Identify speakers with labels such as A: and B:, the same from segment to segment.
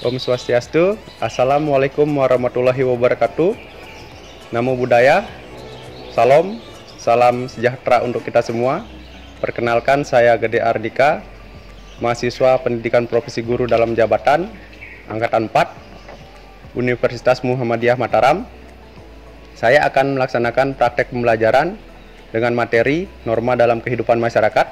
A: Om Swastiastu. Assalamualaikum warahmatullahi wabarakatuh. Namo Buddhaya. Salam, salam sejahtera untuk kita semua. Perkenalkan, saya Gede Ardika, mahasiswa Pendidikan Profesi Guru dalam Jabatan Angkatan 4 Universitas Muhammadiyah Mataram. Saya akan melaksanakan praktek pembelajaran dengan materi norma dalam kehidupan masyarakat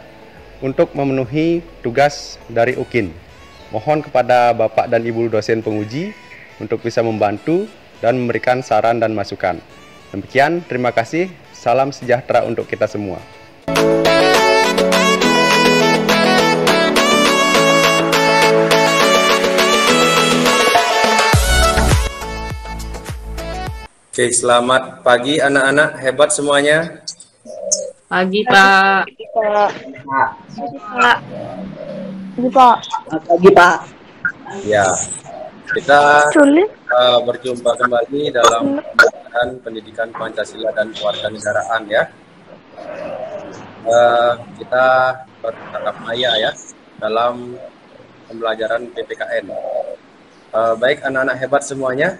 A: untuk memenuhi tugas dari UKIN. Mohon kepada Bapak dan Ibu dosen penguji untuk bisa membantu dan memberikan saran dan masukan. Demikian, terima kasih. Salam sejahtera untuk kita semua. Oke, selamat pagi anak-anak hebat semuanya.
B: Pagi, Pak.
C: Pagi, Pak.
A: Ya, kita berjumpa kembali dalam pembelajaran pendidikan Pancasila dan kewarganegaraan ya. Kita bertatap maya ya dalam pembelajaran PPKN. Baik anak-anak hebat semuanya.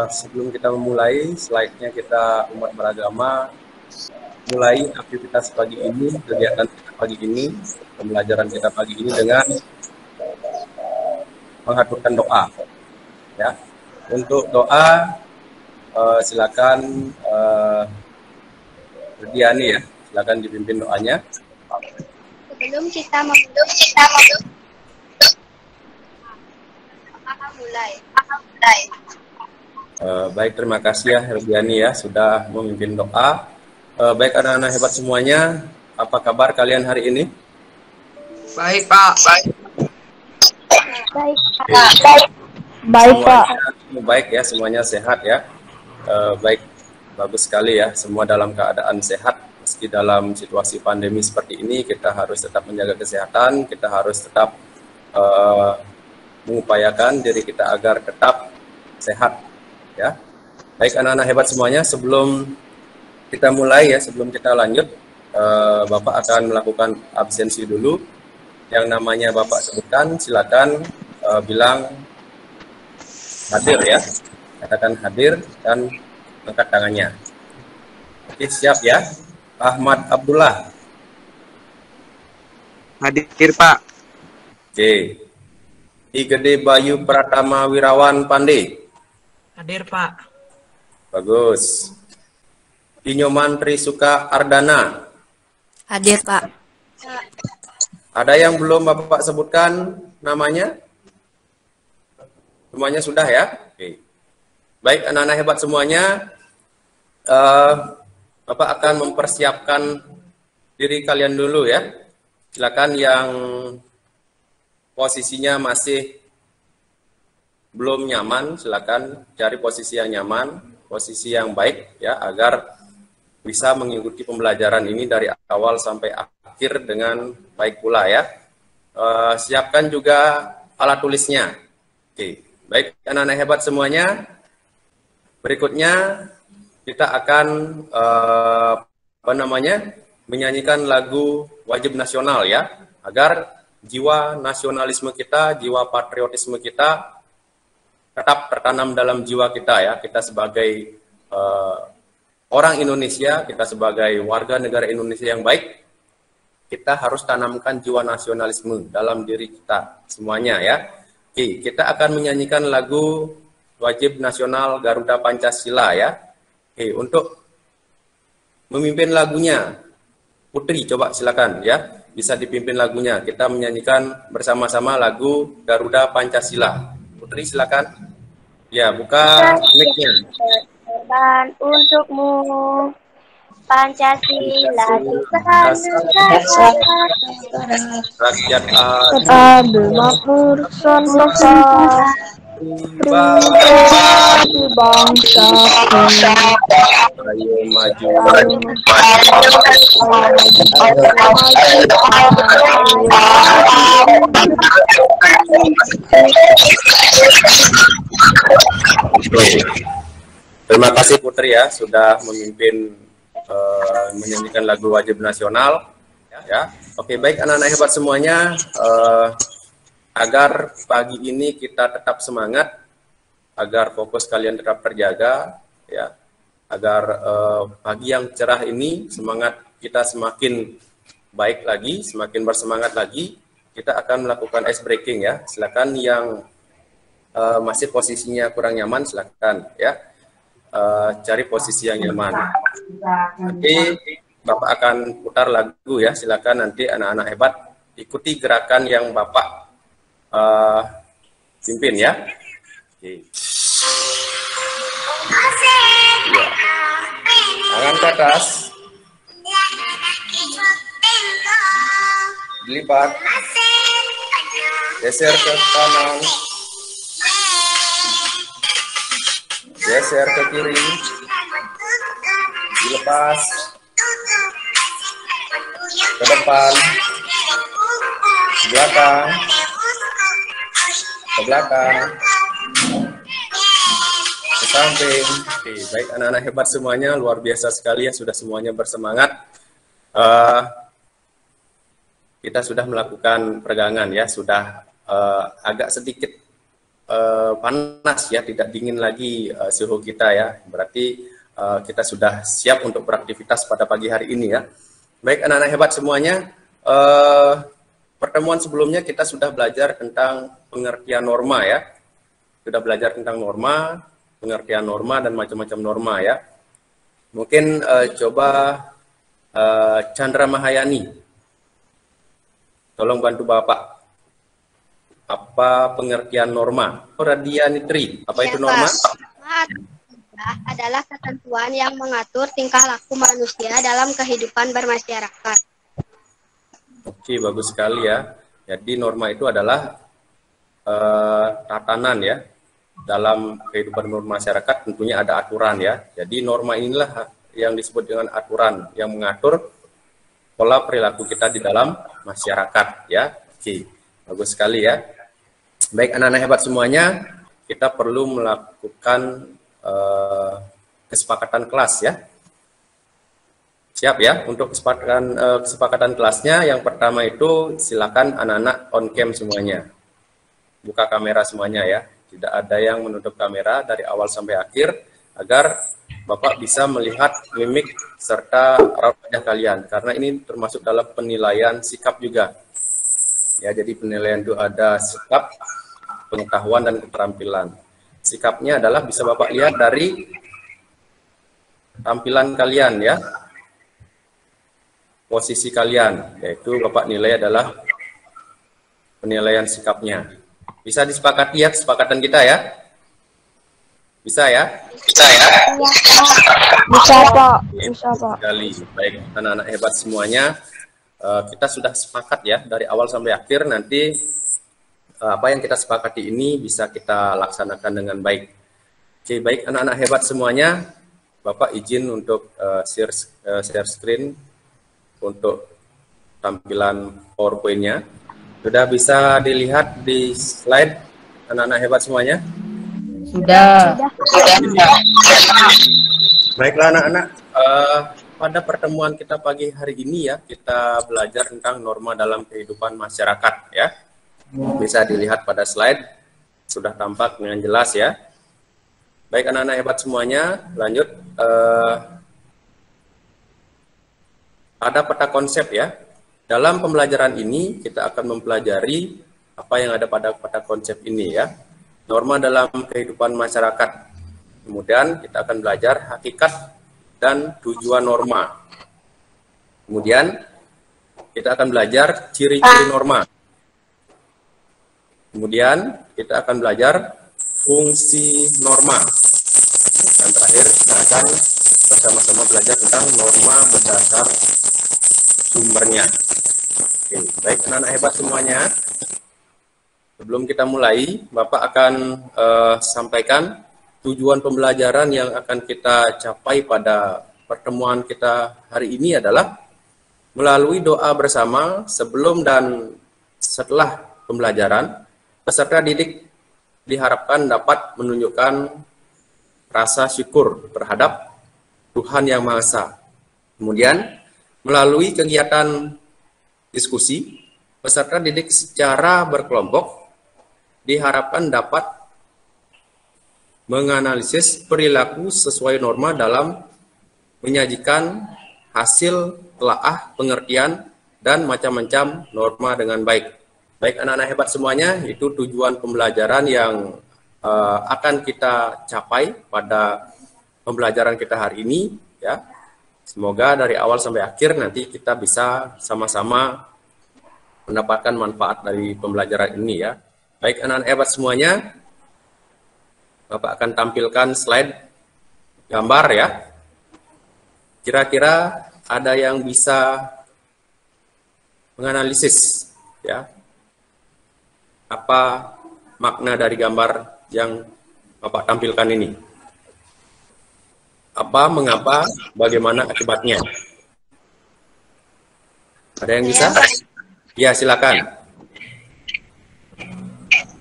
A: Sebelum kita memulai, slide-nya kita umat beragama mulai aktivitas pagi ini, kegiatan kita pagi ini, pembelajaran kita pagi ini dengan mengaturkan doa. Ya, untuk doa silakan Diani ya, silakan dipimpin doanya.
D: Sebelum kita mulai.
A: Baik, terima kasih ya Herdiani ya sudah memimpin doa. Baik anak-anak hebat semuanya, apa kabar kalian hari ini?
B: Baik, Pak.
C: Baik, Pak.
A: Baik ya, semuanya sehat ya. Baik, bagus sekali ya, semua dalam keadaan sehat. Meski dalam situasi pandemi seperti ini, kita harus tetap menjaga kesehatan, kita harus tetap mengupayakan diri kita agar tetap sehat ya. Baik anak-anak hebat semuanya, sebelum kita mulai ya, sebelum kita lanjut, Bapak akan melakukan absensi dulu. Yang namanya Bapak sebutkan, silakan bilang hadir ya. Katakan hadir dan angkat tangannya. Oke, siap ya. Ahmad Abdullah.
B: Hadir, Pak.
A: Oke. I Gede Bayu Pratama Wirawan Pandey.
B: Hadir, Pak.
A: Bagus. Inyoman Trisuka Ardana.
D: Hadir, Pak.
A: Ada yang belum Bapak sebutkan namanya? Semuanya sudah ya? Oke. Baik anak-anak hebat semuanya, Bapak akan mempersiapkan diri kalian dulu ya. Silakan yang posisinya masih belum nyaman, silakan cari posisi yang nyaman, posisi yang baik ya, agar bisa mengikuti pembelajaran ini dari awal sampai akhir dengan baik pula ya. Siapkan juga alat tulisnya. Oke, baik anak-anak hebat semuanya. Berikutnya kita akan menyanyikan lagu wajib nasional ya, agar jiwa nasionalisme kita, jiwa patriotisme kita tetap tertanam dalam jiwa kita ya. Kita sebagai orang Indonesia, kita sebagai warga negara Indonesia yang baik, kita harus tanamkan jiwa nasionalisme dalam diri kita semuanya ya. Oke, kita akan menyanyikan lagu wajib nasional Garuda Pancasila ya. Oke, untuk memimpin lagunya, Putri coba silakan ya, bisa dipimpin lagunya. Kita menyanyikan bersama-sama lagu Garuda Pancasila. Putri silakan. Ya, buka mic-nya.
D: Dan untukmu Pancasila kita
A: rakyat
C: Adil makmur sontak pribadi bangsa
A: ayo maju Terima kasih Putri ya sudah memimpin menyanyikan lagu wajib nasional ya. Oke, baik anak-anak hebat semuanya, agar pagi ini kita tetap semangat, agar fokus kalian tetap terjaga, ya, agar pagi yang cerah ini semangat kita semakin baik lagi, semakin bersemangat lagi. Kita akan melakukan ice breaking ya. Silakan yang masih posisinya kurang nyaman, silakan ya cari posisi yang nyaman. Nanti Bapak akan putar lagu ya. Silakan nanti anak-anak hebat ikuti gerakan yang Bapak pimpin ya. Oke. Tangan ke atas, dilipat, geser ke kanan, geser ke kiri, dilepas, ke depan, ke belakang, ke belakang, ke samping. Oke, baik anak-anak hebat semuanya, luar biasa sekali ya, sudah semuanya bersemangat. Kita sudah melakukan peregangan ya, sudah agak sedikit panas ya, tidak dingin lagi suhu kita ya. Berarti kita sudah siap untuk beraktivitas pada pagi hari ini ya. Baik anak-anak hebat semuanya, pertemuan sebelumnya kita sudah belajar tentang pengertian norma ya. Sudah belajar tentang norma, pengertian norma dan macam-macam norma ya. Mungkin coba Chandra Mahayani, tolong bantu Bapak. Apa pengertian norma? Radianitri, apa itu norma?
D: Adalah ketentuan yang mengatur tingkah laku manusia dalam kehidupan bermasyarakat.
A: Oke, bagus sekali ya. Jadi norma itu adalah tatanan ya. Dalam kehidupan bermasyarakat tentunya ada aturan ya. Jadi norma inilah yang disebut dengan aturan yang mengatur pola perilaku kita di dalam masyarakat ya. Oke, bagus sekali ya. Baik anak-anak hebat semuanya, kita perlu melakukan kesepakatan kelas ya. Siap ya untuk kesepakatan kelasnya. Yang pertama itu silakan anak-anak on cam semuanya. Buka kamera semuanya ya. Tidak ada yang menutup kamera dari awal sampai akhir agar Bapak bisa melihat mimik serta raut wajah kalian, karena ini termasuk dalam penilaian sikap juga. Ya, jadi penilaian itu ada sikap, pengetahuan dan keterampilan. Sikapnya adalah bisa Bapak lihat dari tampilan kalian ya. Posisi kalian, yaitu Bapak nilai adalah penilaian sikapnya. Bisa disepakati ya kesepakatan kita ya? Bisa ya? Bisa ya?
C: Bisa Pak, bisa Pak.
A: Sekali. Baik anak-anak hebat semuanya, kita sudah sepakat ya dari awal sampai akhir. Nanti apa yang kita sepakati ini bisa kita laksanakan dengan baik. Oke, baik anak-anak hebat semuanya, Bapak izin untuk share screen untuk tampilan PowerPoint-nya. Sudah bisa dilihat di slide anak-anak hebat semuanya?
B: Sudah.
A: Baiklah anak-anak, pada pertemuan kita pagi hari ini ya, kita belajar tentang norma dalam kehidupan masyarakat ya. Bisa dilihat pada slide, sudah tampak dengan jelas ya. Baik anak-anak hebat semuanya, lanjut. Ada peta konsep ya. Dalam pembelajaran ini kita akan mempelajari apa yang ada pada peta konsep ini ya. Norma dalam kehidupan masyarakat. Kemudian kita akan belajar hakikat dan tujuan norma. Kemudian kita akan belajar ciri-ciri norma. Kemudian kita akan belajar fungsi norma. Dan terakhir kita akan bersama-sama belajar tentang norma berdasar sumbernya. Oke, baik anak-anak hebat semuanya. Sebelum kita mulai, Bapak akan sampaikan tujuan pembelajaran yang akan kita capai pada pertemuan kita hari ini adalah melalui doa bersama sebelum dan setelah pembelajaran, peserta didik diharapkan dapat menunjukkan rasa syukur terhadap Tuhan Yang Maha Esa. Kemudian, melalui kegiatan diskusi, peserta didik secara berkelompok diharapkan dapat menganalisis perilaku sesuai norma dalam menyajikan hasil telaah pengertian dan macam-macam norma dengan baik. Baik anak-anak hebat semuanya, itu tujuan pembelajaran yang akan kita capai pada pembelajaran kita hari ini, ya. Semoga dari awal sampai akhir nanti kita bisa sama-sama mendapatkan manfaat dari pembelajaran ini, ya. Baik anak-anak hebat semuanya, Bapak akan tampilkan slide gambar, ya. Kira-kira ada yang bisa menganalisis, ya, apa makna dari gambar yang Bapak tampilkan ini? Apa, mengapa, bagaimana akibatnya? Ada yang bisa? Ya, silakan.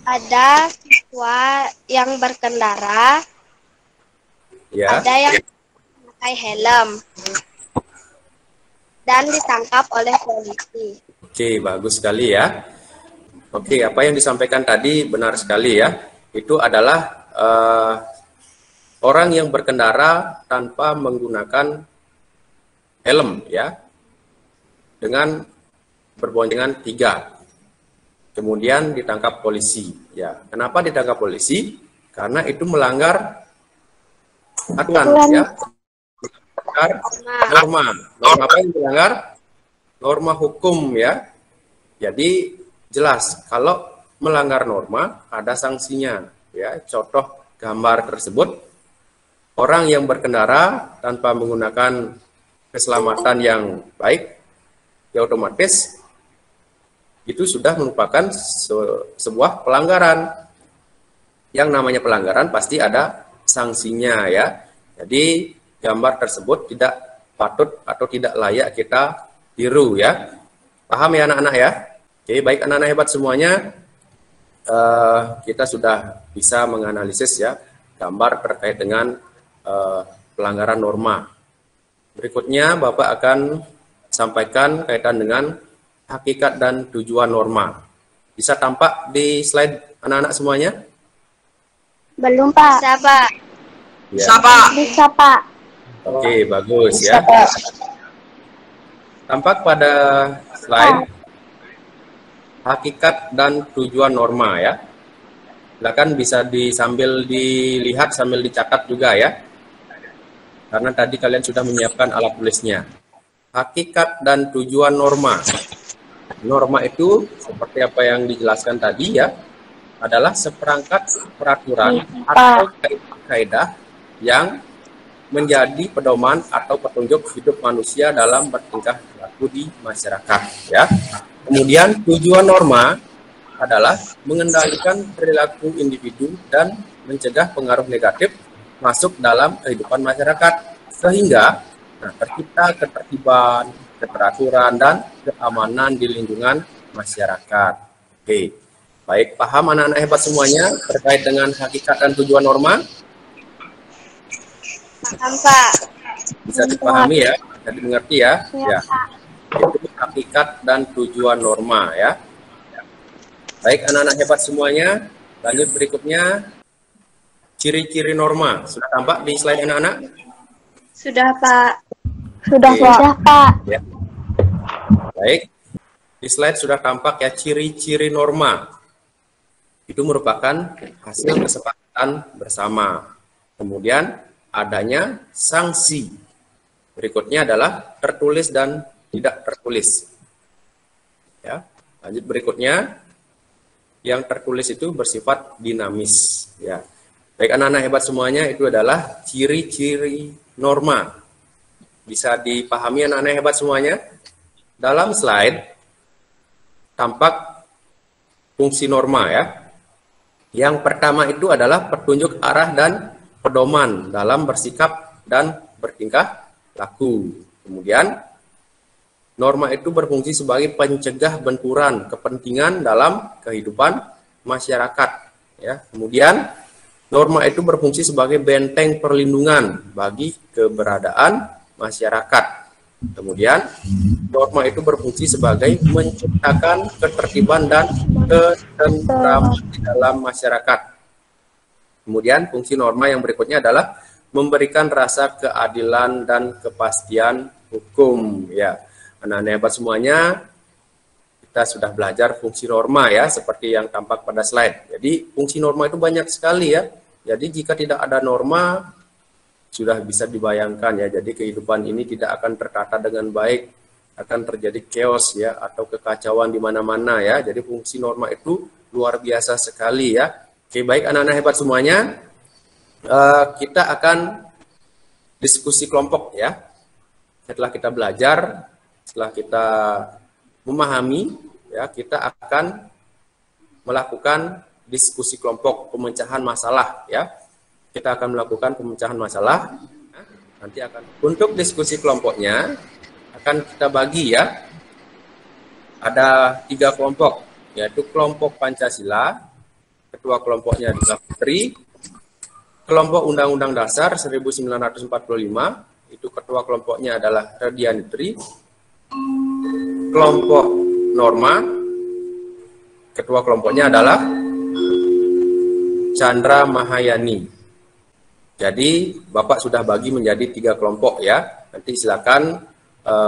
D: Ada siswa yang berkendara,
A: Ya.
D: ada yang memakai helm, dan ditangkap oleh polisi.
A: Oke, bagus sekali ya. Oke, apa yang disampaikan tadi benar sekali ya. Itu adalah orang yang berkendara tanpa menggunakan helm ya, dengan berboncengan 3. Kemudian ditangkap polisi. Ya, kenapa ditangkap polisi? Karena itu melanggar aturan ya. Norma. Norma apa yang dilanggar? Norma hukum ya. Jadi jelas kalau melanggar norma ada sanksinya ya. Contoh gambar tersebut, orang yang berkendara tanpa menggunakan keselamatan yang baik ya otomatis itu sudah merupakan sebuah pelanggaran. Yang namanya pelanggaran pasti ada sanksinya ya. Jadi gambar tersebut tidak patut atau tidak layak kita tiru ya. Paham ya anak-anak ya? Oke, baik anak-anak hebat semuanya. Kita sudah bisa menganalisis ya gambar terkait dengan pelanggaran norma. Berikutnya Bapak akan sampaikan kaitan dengan hakikat dan tujuan norma. Bisa tampak di slide anak-anak semuanya?
C: Belum, Pak.
D: Bisa, Pak.
A: Ya.
C: Bisa, Pak.
A: Oke, bagus ya. Tampak pada slide hakikat dan tujuan norma ya. Silakan bisa sambil dilihat sambil dicatat juga ya. Karena tadi kalian sudah menyiapkan alat tulisnya. Hakikat dan tujuan norma. Norma itu seperti apa yang dijelaskan tadi ya, adalah seperangkat peraturan atau kaidah yang menjadi pedoman atau petunjuk hidup manusia dalam bertingkah laku di masyarakat ya. Kemudian tujuan norma adalah mengendalikan perilaku individu dan mencegah pengaruh negatif masuk dalam kehidupan masyarakat sehingga tercipta ketertiban, keteraturan dan keamanan di lingkungan masyarakat. Oke. Baik, paham anak-anak hebat semuanya terkait dengan hakikat dan tujuan norma?
D: Paham, Pak.
A: Bisa dipahami ya, bisa dimengerti ya. Ya. Itu hakikat dan tujuan norma ya. Baik anak-anak hebat semuanya, lanjut berikutnya ciri-ciri norma. Sudah tampak di slide anak-anak?
D: Sudah, Pak.
C: Sudah, Pak.
A: Ya. Baik, di slide sudah tampak ya ciri-ciri norma. Itu merupakan hasil kesepakatan bersama. Kemudian adanya sanksi. Berikutnya adalah tertulis dan tidak tertulis. Ya, lanjut berikutnya, yang tertulis itu bersifat dinamis. Ya, baik anak-anak hebat semuanya, itu adalah ciri-ciri norma. Bisa dipahami anak-anak hebat semuanya? Dalam slide tampak fungsi norma ya. Yang pertama itu adalah petunjuk arah dan pedoman dalam bersikap dan bertingkah laku. Kemudian norma itu berfungsi sebagai pencegah benturan kepentingan dalam kehidupan masyarakat ya. Kemudian norma itu berfungsi sebagai benteng perlindungan bagi keberadaan masyarakat. Kemudian norma itu berfungsi sebagai menciptakan ketertiban dan ketentraman di dalam masyarakat. Kemudian fungsi norma yang berikutnya adalah memberikan rasa keadilan dan kepastian hukum. Ya, anak-anak hebat semuanya, kita sudah belajar fungsi norma ya, seperti yang tampak pada slide. Jadi fungsi norma itu banyak sekali ya. Jadi jika tidak ada norma, sudah bisa dibayangkan ya, jadi kehidupan ini tidak akan tertata dengan baik, akan terjadi chaos ya, atau kekacauan di mana-mana ya. Jadi fungsi norma itu luar biasa sekali ya. Oke, baik anak-anak hebat semuanya, kita akan diskusi kelompok ya. Setelah kita belajar, setelah kita memahami ya, kita akan melakukan diskusi kelompok, pemecahan masalah ya. Kita akan melakukan pemecahan masalah. Nanti akan untuk diskusi kelompoknya akan kita bagi ya. Ada 3 kelompok, yaitu kelompok Pancasila, ketua kelompoknya adalah Putri. Kelompok Undang-Undang Dasar 1945, itu ketua kelompoknya adalah Radianitri. Kelompok Norma, ketua kelompoknya adalah Chandra Mahayani. Jadi Bapak sudah bagi menjadi 3 kelompok ya. Nanti silakan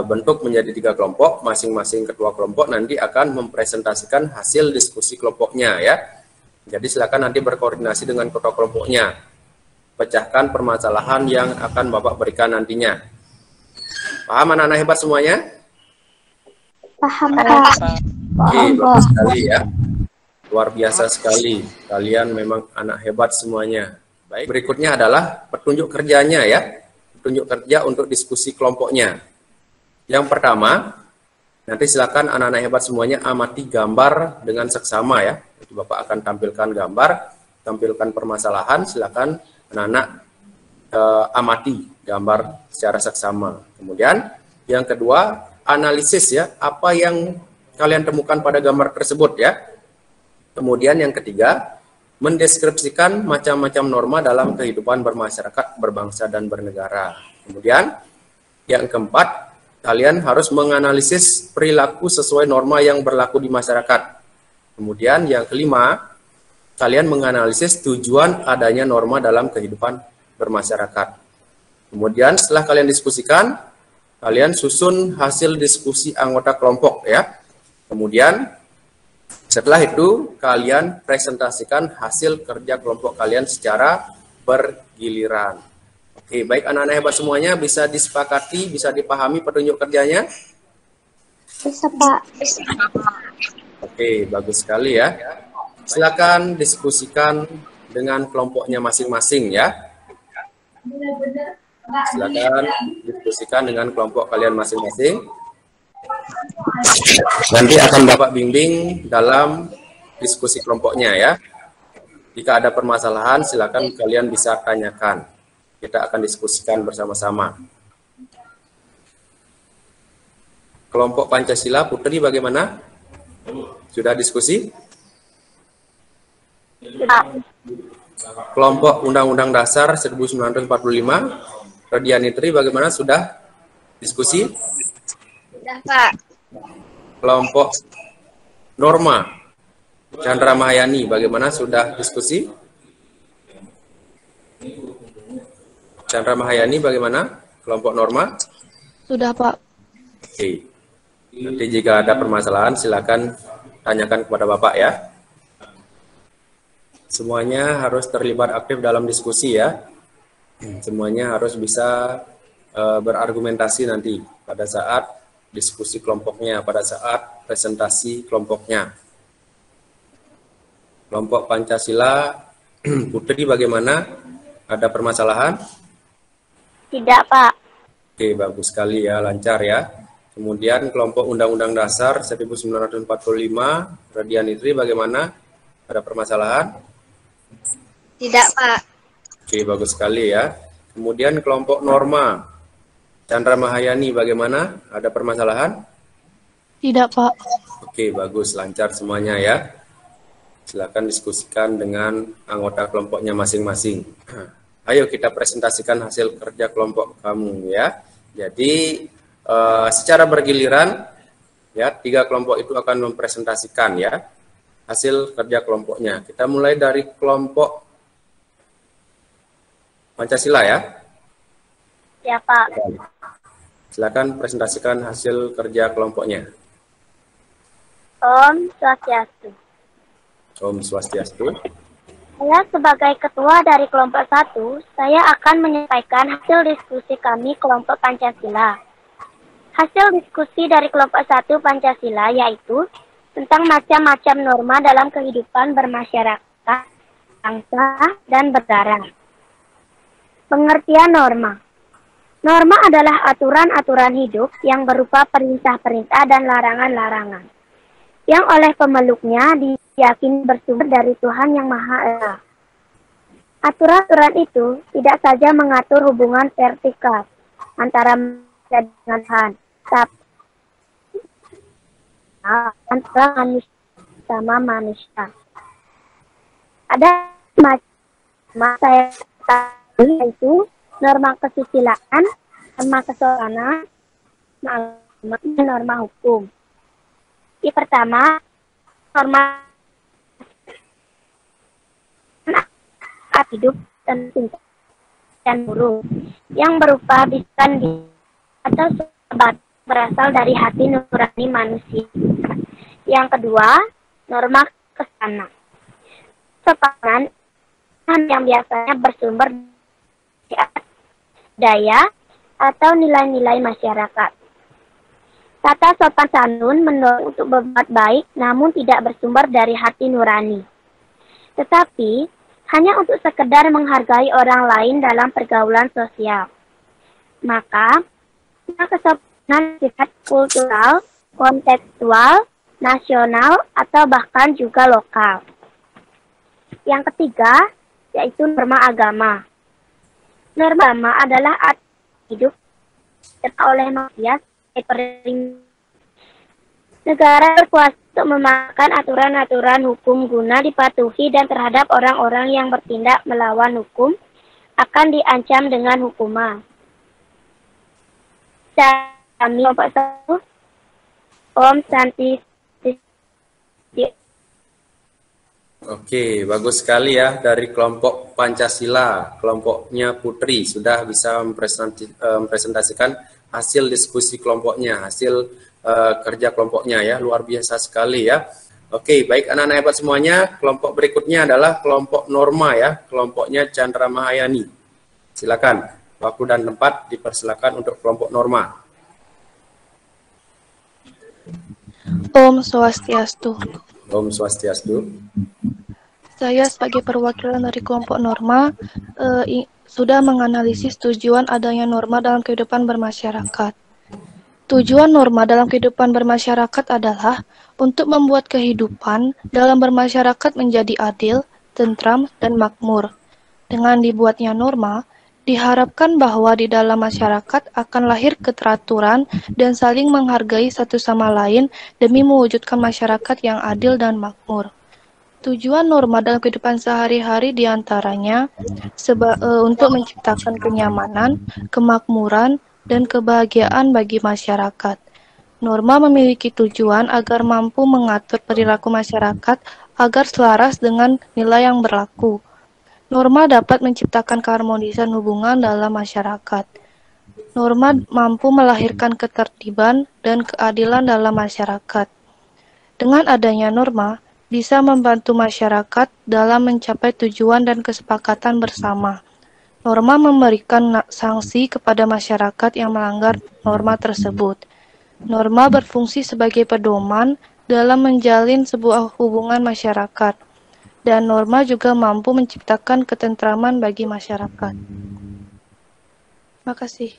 A: bentuk menjadi 3 kelompok. Masing-masing ketua kelompok nanti akan mempresentasikan hasil diskusi kelompoknya ya. Jadi silakan nanti berkoordinasi dengan ketua kelompoknya. Pecahkan permasalahan yang akan Bapak berikan nantinya. Paham anak-anak hebat semuanya?
C: Paham, Pak.
A: Oke, bagus sekali ya. Luar biasa sekali. Kalian memang anak hebat semuanya. Baik, berikutnya adalah petunjuk kerjanya ya. Petunjuk kerja untuk diskusi kelompoknya. Yang pertama, nanti silakan anak-anak hebat semuanya amati gambar dengan seksama ya. Nanti Bapak akan tampilkan gambar, tampilkan permasalahan, silakan anak-anak amati gambar secara seksama. Kemudian yang kedua, analisis ya, apa yang kalian temukan pada gambar tersebut ya. Kemudian yang ketiga, mendeskripsikan macam-macam norma dalam kehidupan bermasyarakat, berbangsa, dan bernegara. Kemudian, yang keempat, kalian harus menganalisis perilaku sesuai norma yang berlaku di masyarakat. Kemudian, yang kelima, kalian menganalisis tujuan adanya norma dalam kehidupan bermasyarakat. Kemudian, setelah kalian diskusikan, kalian susun hasil diskusi anggota kelompok ya. Kemudian, setelah itu, kalian presentasikan hasil kerja kelompok kalian secara bergiliran. Oke, baik anak-anak hebat semuanya, bisa disepakati, bisa dipahami petunjuk kerjanya?
C: Bisa, Pak.
A: Oke, bagus sekali ya. Silakan diskusikan dengan kelompoknya masing-masing ya. Silakan diskusikan dengan kelompok kalian masing-masing. Nanti akan Bapak bimbing dalam diskusi kelompoknya ya. Jika ada permasalahan, silakan kalian bisa tanyakan. Kita akan diskusikan bersama-sama. Kelompok Pancasila, Putri bagaimana? Sudah diskusi? Kelompok Undang-Undang Dasar 1945, Radianitri bagaimana? Sudah diskusi?
D: Sudah, Pak.
A: Kelompok Norma, Chandra Mahayani, bagaimana? Sudah diskusi? Chandra Mahayani, bagaimana? Kelompok Norma?
B: Sudah, Pak.
A: Oke. Nanti jika ada permasalahan, silakan tanyakan kepada Bapak ya. Semuanya harus terlibat aktif dalam diskusi ya. Semuanya harus bisa berargumentasi nanti pada saat diskusi kelompoknya, pada saat presentasi kelompoknya. Kelompok Pancasila, Putri bagaimana? Ada permasalahan?
C: Tidak, Pak.
A: Oke, bagus sekali ya, lancar ya. Kemudian kelompok Undang-Undang Dasar 1945, Radianitri bagaimana? Ada permasalahan?
D: Tidak, Pak.
A: Oke, bagus sekali ya. Kemudian kelompok Norma, Chandra Mahayani bagaimana? Ada permasalahan?
B: Tidak, Pak.
A: Oke, bagus, lancar semuanya ya. Silakan diskusikan dengan anggota kelompoknya masing-masing. Ayo kita presentasikan hasil kerja kelompok kamu ya. Jadi secara bergiliran ya, 3 kelompok itu akan mempresentasikan ya hasil kerja kelompoknya. Kita mulai dari kelompok Pancasila ya.
C: Ya, Pak.
A: Silakan presentasikan hasil kerja kelompoknya.
C: Om Swastiastu.
A: Om Swastiastu.
C: Saya sebagai ketua dari kelompok 1, saya akan menyampaikan hasil diskusi kami kelompok Pancasila. Hasil diskusi dari kelompok 1 Pancasila yaitu tentang macam-macam norma dalam kehidupan bermasyarakat, bangsa, dan bernegara. Pengertian norma. Norma adalah aturan-aturan hidup yang berupa perintah-perintah dan larangan-larangan, yang oleh pemeluknya diyakini bersumber dari Tuhan Yang Maha Esa. Aturan-aturan itu tidak saja mengatur hubungan vertikal antara manusia dengan Tuhan, tapi antara manusia sama manusia. Ada macam saya yaitu norma kesusilaan, norma kesopanan, norma hukum. Yang pertama, norma hidup dan cinta dan burung yang berupa bisikan atau sebat berasal dari hati nurani manusia. Yang kedua, norma kesopanan. Kesopanan yang biasanya bersumber dari daya atau nilai-nilai masyarakat. Tata sopan santun mendorong untuk berbuat baik namun tidak bersumber dari hati nurani, tetapi hanya untuk sekedar menghargai orang lain dalam pergaulan sosial. Maka, kesopanan sifat kultural, kontekstual, nasional, atau bahkan juga lokal. Yang ketiga, yaitu norma agama. Norma agama adalah hidup oleh manusia negara berkuasa untuk memakan aturan-aturan hukum guna dipatuhi dan terhadap orang-orang yang bertindak melawan hukum akan diancam dengan hukuman. Kami kelompok 1, Om Santi.
A: Oke, bagus sekali ya dari kelompok Pancasila, kelompoknya Putri sudah bisa mempresentasikan hasil diskusi kelompoknya, hasil kerja kelompoknya ya, luar biasa sekali ya. Oke, baik anak-anak hebat semuanya, kelompok berikutnya adalah kelompok Norma ya, kelompoknya Chandra Mahayani. Silakan, waktu dan tempat dipersilakan untuk kelompok Norma.
B: Om Swastiastu.
A: Om Swastiastu.
B: Saya sebagai perwakilan dari kelompok Norma sudah menganalisis tujuan adanya norma dalam kehidupan bermasyarakat. Tujuan norma dalam kehidupan bermasyarakat adalah untuk membuat kehidupan dalam bermasyarakat menjadi adil, tentram, dan makmur. Dengan dibuatnya norma, diharapkan bahwa di dalam masyarakat akan lahir keteraturan dan saling menghargai satu sama lain demi mewujudkan masyarakat yang adil dan makmur. Tujuan norma dalam kehidupan sehari-hari diantaranya untuk menciptakan kenyamanan, kemakmuran, dan kebahagiaan bagi masyarakat. Norma memiliki tujuan agar mampu mengatur perilaku masyarakat agar selaras dengan nilai yang berlaku. Norma dapat menciptakan keharmonisan hubungan dalam masyarakat. Norma mampu melahirkan ketertiban dan keadilan dalam masyarakat. Dengan adanya norma, bisa membantu masyarakat dalam mencapai tujuan dan kesepakatan bersama. Norma memberikan sanksi kepada masyarakat yang melanggar norma tersebut. Norma berfungsi sebagai pedoman dalam menjalin sebuah hubungan masyarakat. Dan norma juga mampu menciptakan ketentraman bagi masyarakat. Terima kasih.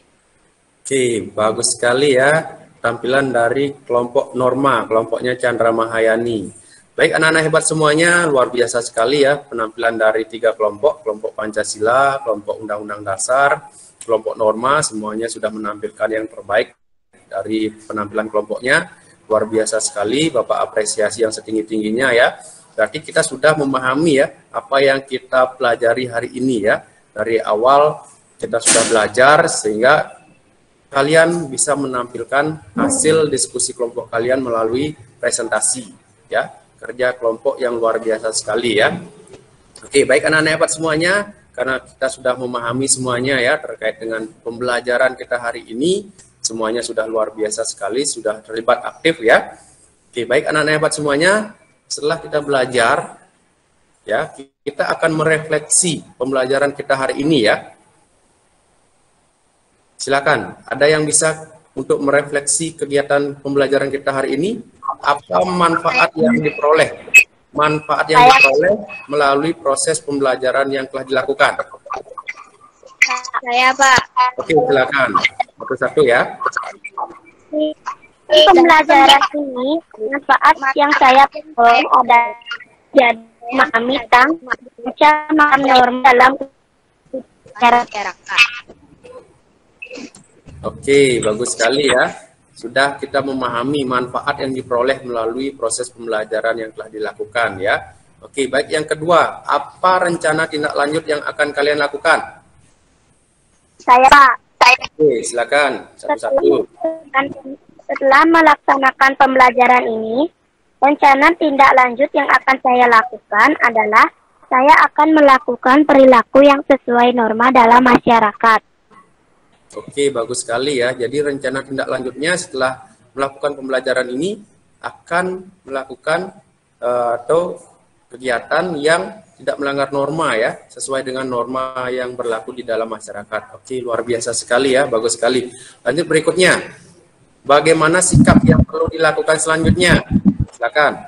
A: Oke, bagus sekali ya tampilan dari kelompok Norma, kelompoknya Chandra Mahayani. Baik anak-anak hebat semuanya, luar biasa sekali ya penampilan dari 3 kelompok, kelompok Pancasila, kelompok Undang-Undang Dasar, kelompok Norma, semuanya sudah menampilkan yang terbaik dari penampilan kelompoknya. Luar biasa sekali, Bapak apresiasi yang setinggi-tingginya ya. Berarti kita sudah memahami ya apa yang kita pelajari hari ini ya. Dari awal kita sudah belajar sehingga kalian bisa menampilkan hasil diskusi kelompok kalian melalui presentasi, ya. Kerja kelompok yang luar biasa sekali, ya. Oke, baik anak-anak hebat semuanya, karena kita sudah memahami semuanya ya terkait dengan pembelajaran kita hari ini, semuanya sudah luar biasa sekali, sudah terlibat aktif ya. Oke, baik anak-anak hebat semuanya, setelah kita belajar, ya, kita akan merefleksi pembelajaran kita hari ini ya. Silakan, ada yang bisa untuk merefleksi kegiatan pembelajaran kita hari ini? Apa manfaat yang diperoleh? Manfaat yang diperoleh melalui proses pembelajaran yang telah dilakukan.
D: Saya, Pak.
A: Oke, silakan. Satu-satu ya.
C: Pembelajaran ini, manfaat yang saya peroleh adalah jadi memahami tentang macam norma dalam masyarakat.
A: Oke, bagus sekali ya. Sudah kita memahami manfaat yang diperoleh melalui proses pembelajaran yang telah dilakukan ya. Oke, baik yang kedua, apa rencana tindak lanjut yang akan kalian lakukan?
C: Saya, Pak.
A: Oke, silakan satu-satu.
C: Setelah melaksanakan pembelajaran ini, rencana tindak lanjut yang akan saya lakukan adalah saya akan melakukan perilaku yang sesuai norma dalam masyarakat.
A: Oke, bagus sekali ya. Jadi rencana tindak lanjutnya setelah melakukan pembelajaran ini akan melakukan atau kegiatan yang tidak melanggar norma ya, sesuai dengan norma yang berlaku di dalam masyarakat. Oke, luar biasa sekali ya, bagus sekali. Lanjut berikutnya, bagaimana sikap yang perlu dilakukan selanjutnya? Silakan.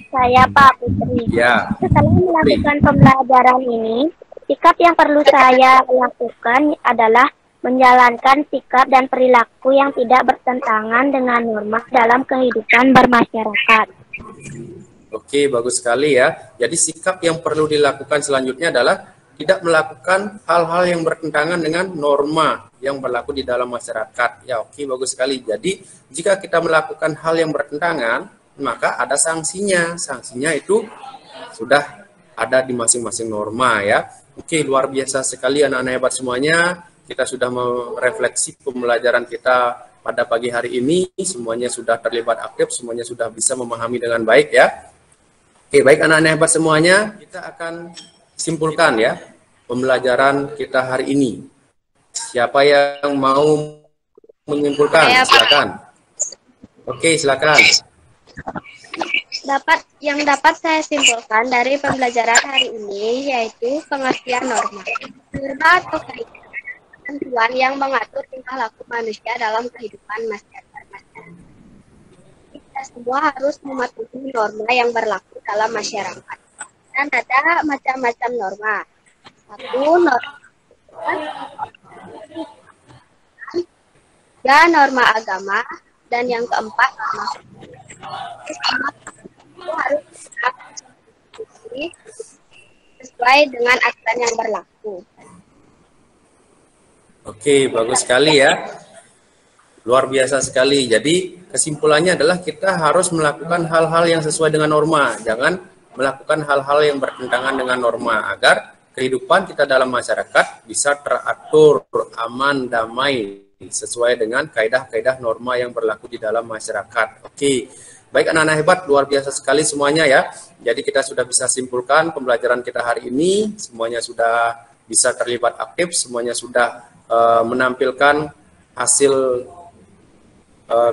C: Saya, Pak Putri.
A: Ya.
C: Setelah melakukan pembelajaran ini, sikap yang perlu saya lakukan adalah menjalankan sikap dan perilaku yang tidak bertentangan dengan norma dalam kehidupan bermasyarakat.
A: Oke, bagus sekali ya. Jadi sikap yang perlu dilakukan selanjutnya adalah tidak melakukan hal-hal yang bertentangan dengan norma yang berlaku di dalam masyarakat. Ya, oke, bagus sekali. Jadi jika kita melakukan hal yang bertentangan, maka ada sanksinya. Sanksinya itu sudah ada di masing-masing norma ya. Oke, luar biasa sekali anak-anak hebat semuanya. Kita sudah merefleksi pembelajaran kita pada pagi hari ini. Semuanya sudah terlibat aktif, semuanya sudah bisa memahami dengan baik ya. Oke, baik anak-anak hebat semuanya, kita akan simpulkan ya pembelajaran kita hari ini. Siapa yang mau menyimpulkan? Silakan. Oke, silakan.
D: Dapat saya simpulkan dari pembelajaran hari ini yaitu pengertian norma. Norma atau ketentuan yang mengatur tingkah laku manusia dalam kehidupan masyarakat. Kita semua harus mematuhi norma yang berlaku dalam masyarakat. Dan ada macam-macam norma. Satu, norma tiga, norma agama, dan yang keempat, norma itu harus sesuai dengan aturan yang berlaku.
A: Oke, bagus sekali ya. Luar biasa sekali. Jadi kesimpulannya adalah kita harus melakukan hal-hal yang sesuai dengan norma. Jangan melakukan hal-hal yang bertentangan dengan norma agar kehidupan kita dalam masyarakat bisa teratur, aman, damai, sesuai dengan kaidah-kaidah norma yang berlaku di dalam masyarakat. Oke, baik anak-anak hebat, luar biasa sekali semuanya ya. Jadi kita sudah bisa simpulkan pembelajaran kita hari ini, semuanya sudah bisa terlibat aktif, semuanya sudah menampilkan hasil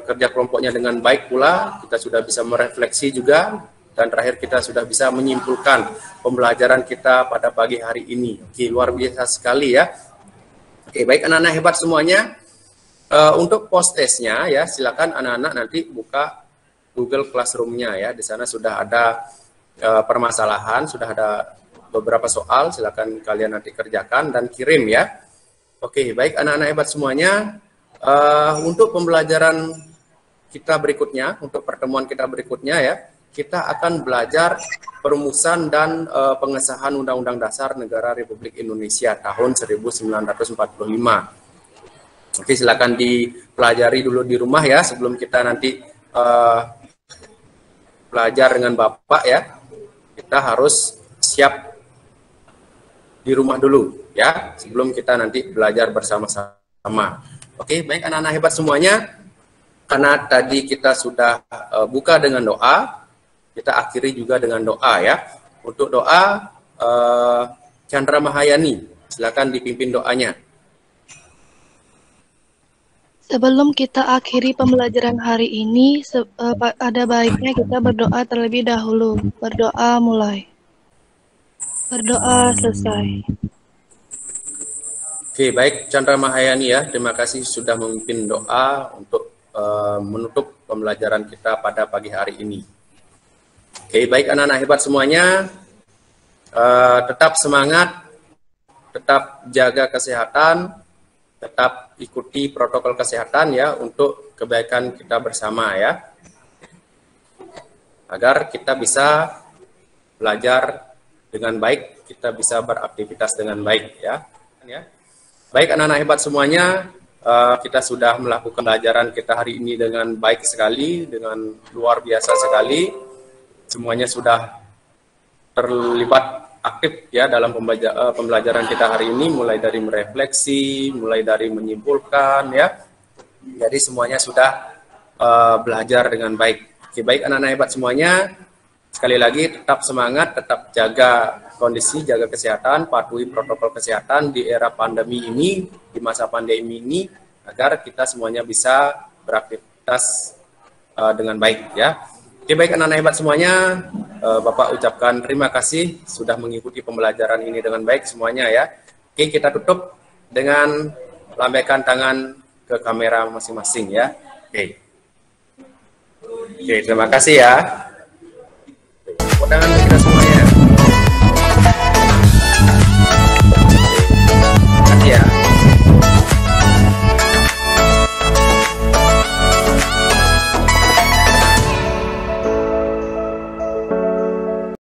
A: kerja kelompoknya dengan baik pula. Kita sudah bisa merefleksi juga, dan terakhir kita sudah bisa menyimpulkan pembelajaran kita pada pagi hari ini. Oke, luar biasa sekali ya. Oke, baik anak-anak hebat semuanya. Untuk post testnya ya, silakan anak-anak nanti buka Google Classroom-nya ya. Di sana sudah ada permasalahan, sudah ada beberapa soal. Silakan kalian nanti kerjakan dan kirim ya. Oke, baik anak-anak hebat semuanya. Untuk pembelajaran kita berikutnya, untuk pertemuan kita berikutnya ya, kita akan belajar perumusan dan pengesahan Undang-Undang Dasar Negara Republik Indonesia tahun 1945. Oke, silakan dipelajari dulu di rumah ya, sebelum kita nanti belajar dengan Bapak ya. Kita harus siap di rumah dulu ya, sebelum kita nanti belajar bersama-sama. Oke, baik anak-anak hebat semuanya. Karena tadi kita sudah buka dengan doa, kita akhiri juga dengan doa ya. Untuk doa, Chandra Mahayani, silakan dipimpin doanya.
B: Sebelum kita akhiri pembelajaran hari ini, ada baiknya kita berdoa terlebih dahulu. Berdoa mulai. Berdoa selesai.
A: Oke, baik Chandra Mahayani ya. Terima kasih sudah memimpin doa untuk menutup pembelajaran kita pada pagi hari ini. Oke, baik anak-anak hebat semuanya. Tetap semangat, tetap jaga kesehatan, tetap ikuti protokol kesehatan ya untuk kebaikan kita bersama ya. Agar kita bisa belajar dengan baik, kita bisa beraktivitas dengan baik ya. Baik anak-anak hebat semuanya, kita sudah melakukan pembelajaran kita hari ini dengan baik sekali, dengan luar biasa sekali. Semuanya sudah terlibat aktif ya dalam pembelajaran kita hari ini, mulai dari merefleksi, mulai dari menyimpulkan ya. Jadi semuanya sudah belajar dengan baik. Oke, baik anak-anak hebat semuanya. Sekali lagi tetap semangat, tetap jaga kondisi, jaga kesehatan, patuhi protokol kesehatan di era pandemi ini, di masa pandemi ini, agar kita semuanya bisa beraktivitas dengan baik ya. Oke, baik anak-anak hebat semuanya, Bapak ucapkan terima kasih sudah mengikuti pembelajaran ini dengan baik semuanya ya. Oke, kita tutup dengan lambaikan tangan ke kamera masing-masing ya. Oke, terima kasih ya. Tepuk tangan untuk kita semua.